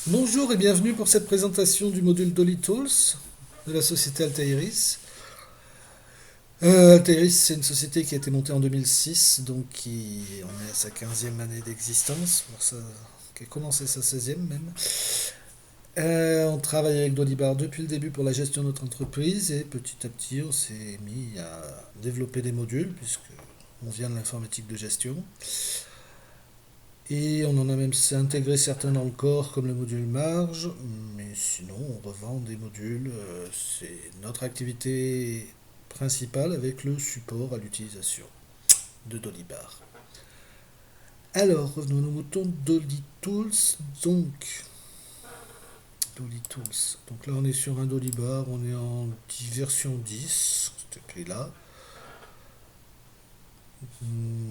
Bonjour et bienvenue pour cette présentation du module Dolly Tools de la société Altairis. Altairis, c'est une société qui a été montée en 2006, donc qui en est à sa 15e année d'existence, qui a commencé sa 16e même. On travaille avec Dolibar depuis le début pour la gestion de notre entreprise et petit à petit on s'est mis à développer des modules puisque on vient de l'informatique de gestion. Et on en a même intégré certains dans le corps, comme le module marge, mais sinon on revend des modules. C'est notre activité principale avec le support à l'utilisation de Dolibar. Alors, revenons à nos moutons Dolly Tools. Donc, Dolly Tools. Donc là, on est sur un Dolibar, on est en version 10, c'est écrit là.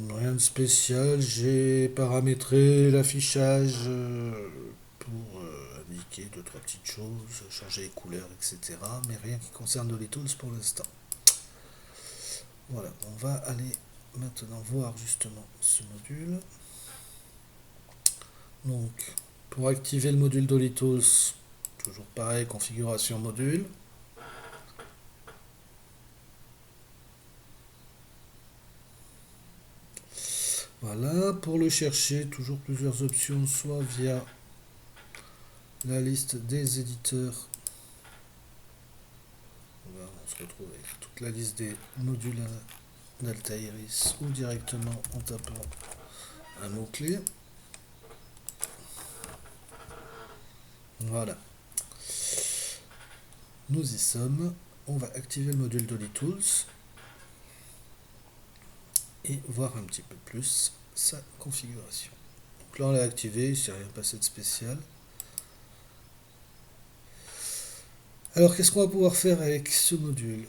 Rien de spécial, j'ai paramétré l'affichage pour indiquer deux, trois petites choses, changer les couleurs, etc. Mais rien qui concerne Dolly Tools pour l'instant. Voilà, on va aller maintenant voir justement ce module. Donc, pour activer le module Dolly Tools, toujours pareil, configuration module. Voilà, pour le chercher, toujours plusieurs options, soit via la liste des éditeurs. Là, on se retrouve avec toute la liste des modules d'Altairis ou directement en tapant un mot-clé. Voilà, nous y sommes. On va activer le module Dolly Tools et voir un petit peu plus sa configuration. Donc là, on l'a activé, il ne s'est rien passé de spécial. Alors, qu'est-ce qu'on va pouvoir faire avec ce module?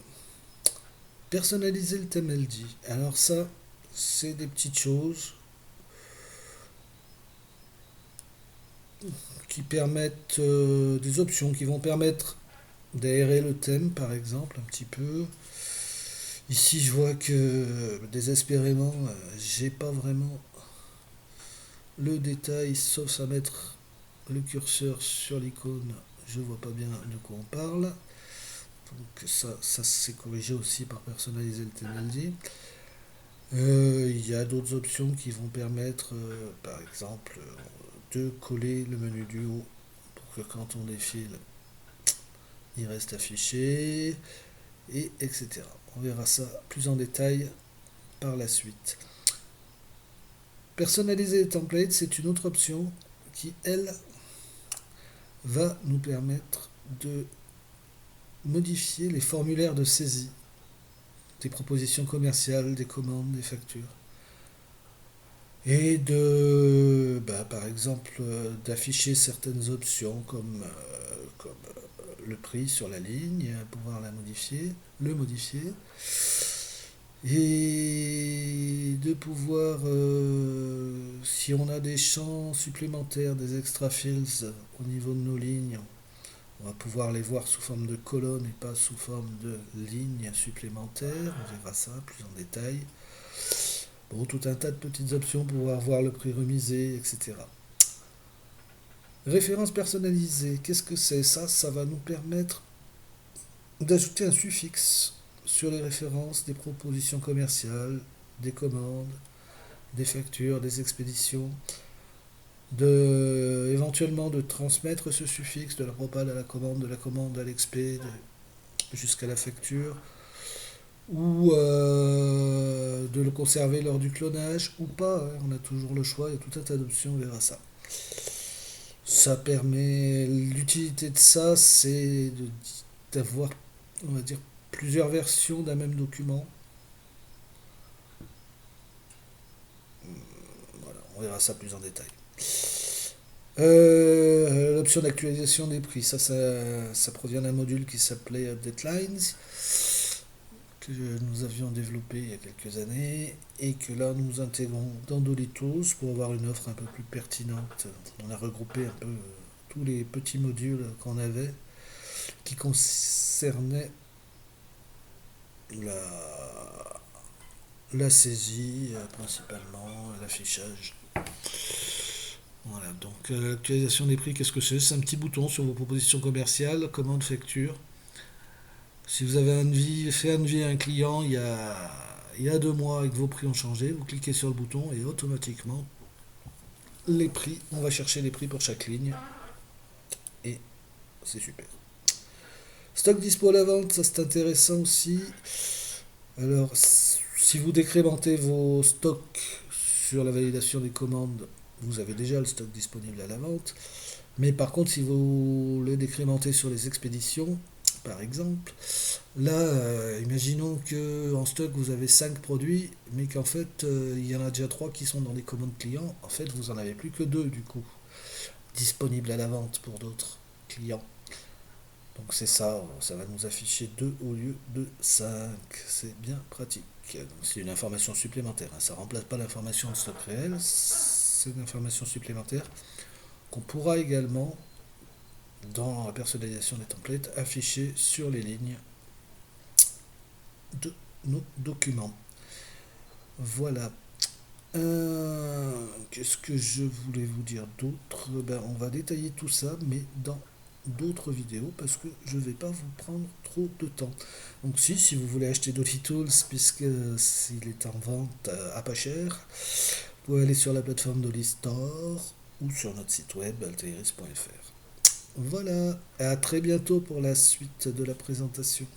Personnaliser le thème LD. Alors ça, c'est des petites choses qui permettent, des options qui vont permettre d'aérer le thème, par exemple, un petit peu. Ici, je vois que désespérément, j'ai pas vraiment le détail, sauf à mettre le curseur sur l'icône. Je vois pas bien de quoi on parle. Donc ça c'est corrigé aussi par personnaliser le thème LD. Il y a d'autres options qui vont permettre, par exemple, de coller le menu du haut pour que quand on défile, il reste affiché, et etc. On verra ça plus en détail par la suite. Personnaliser les templates, c'est une autre option qui, elle, va nous permettre de modifier les formulaires de saisie des propositions commerciales, des commandes, des factures. Et de, par exemple, d'afficher certaines options comme le prix sur la ligne, pouvoir le modifier, et de pouvoir, si on a des champs supplémentaires, des extra fields au niveau de nos lignes, on va pouvoir les voir sous forme de colonnes et pas sous forme de lignes supplémentaires. On verra ça plus en détail. Bon, tout un tas de petites options pour pouvoir voir le prix remisé, etc. Référence personnalisée, qu'est-ce que c'est? Ça va nous permettre d'ajouter un suffixe sur les références des propositions commerciales, des commandes, des factures, des expéditions, éventuellement de transmettre ce suffixe de la propale à la commande, de la commande à l'expé, jusqu'à la facture, ou de le conserver lors du clonage, ou pas, hein. On a toujours le choix, il y a tout un tas d'options, on verra ça. Ça permet, l'utilité de ça, c'est d'avoir, on va dire, plusieurs versions d'un même document. Voilà, on verra ça plus en détail. L'option d'actualisation des prix, ça provient d'un module qui s'appelait Deadlines, que nous avions développé il y a quelques années, et que là nous intégrons dans Dolitos pour avoir une offre un peu plus pertinente. On a regroupé un peu tous les petits modules qu'on avait, qui concernaient la saisie principalement, l'affichage. Voilà, donc Donc l'actualisation des prix, qu'est-ce que c'est? C'est un petit bouton sur vos propositions commerciales, commande, facture. Si vous avez fait un devis à un client il y a 2 mois et que vos prix ont changé, vous cliquez sur le bouton et automatiquement, les prix, on va chercher les prix pour chaque ligne et c'est super. Stock dispo à la vente, ça c'est intéressant aussi. Alors, si vous décrémentez vos stocks sur la validation des commandes, vous avez déjà le stock disponible à la vente. Mais par contre, si vous le décrémentez sur les expéditions, par exemple, là, imaginons que en stock vous avez 5 produits, mais qu'en fait il y en a déjà 3 qui sont dans les commandes clients. En fait, vous en avez plus que 2 du coup, disponibles à la vente pour d'autres clients. Donc c'est ça, ça va nous afficher 2 au lieu de 5. C'est bien pratique. Donc c'est une information supplémentaire, hein. Ça ne remplace pas l'information de stock réel, c'est une information supplémentaire qu'on pourra également, dans la personnalisation des templates, afficher sur les lignes de nos documents. Voilà. Qu'est-ce que je voulais vous dire d'autre? Ben, on va détailler tout ça, mais dans d'autres vidéos, parce que je ne vais pas vous prendre trop de temps. Donc si vous voulez acheter Tools, puisque s'il est en vente à pas cher, vous pouvez aller sur la plateforme Dolly Store ou sur notre site web altairis.fr. Voilà, à très bientôt pour la suite de la présentation.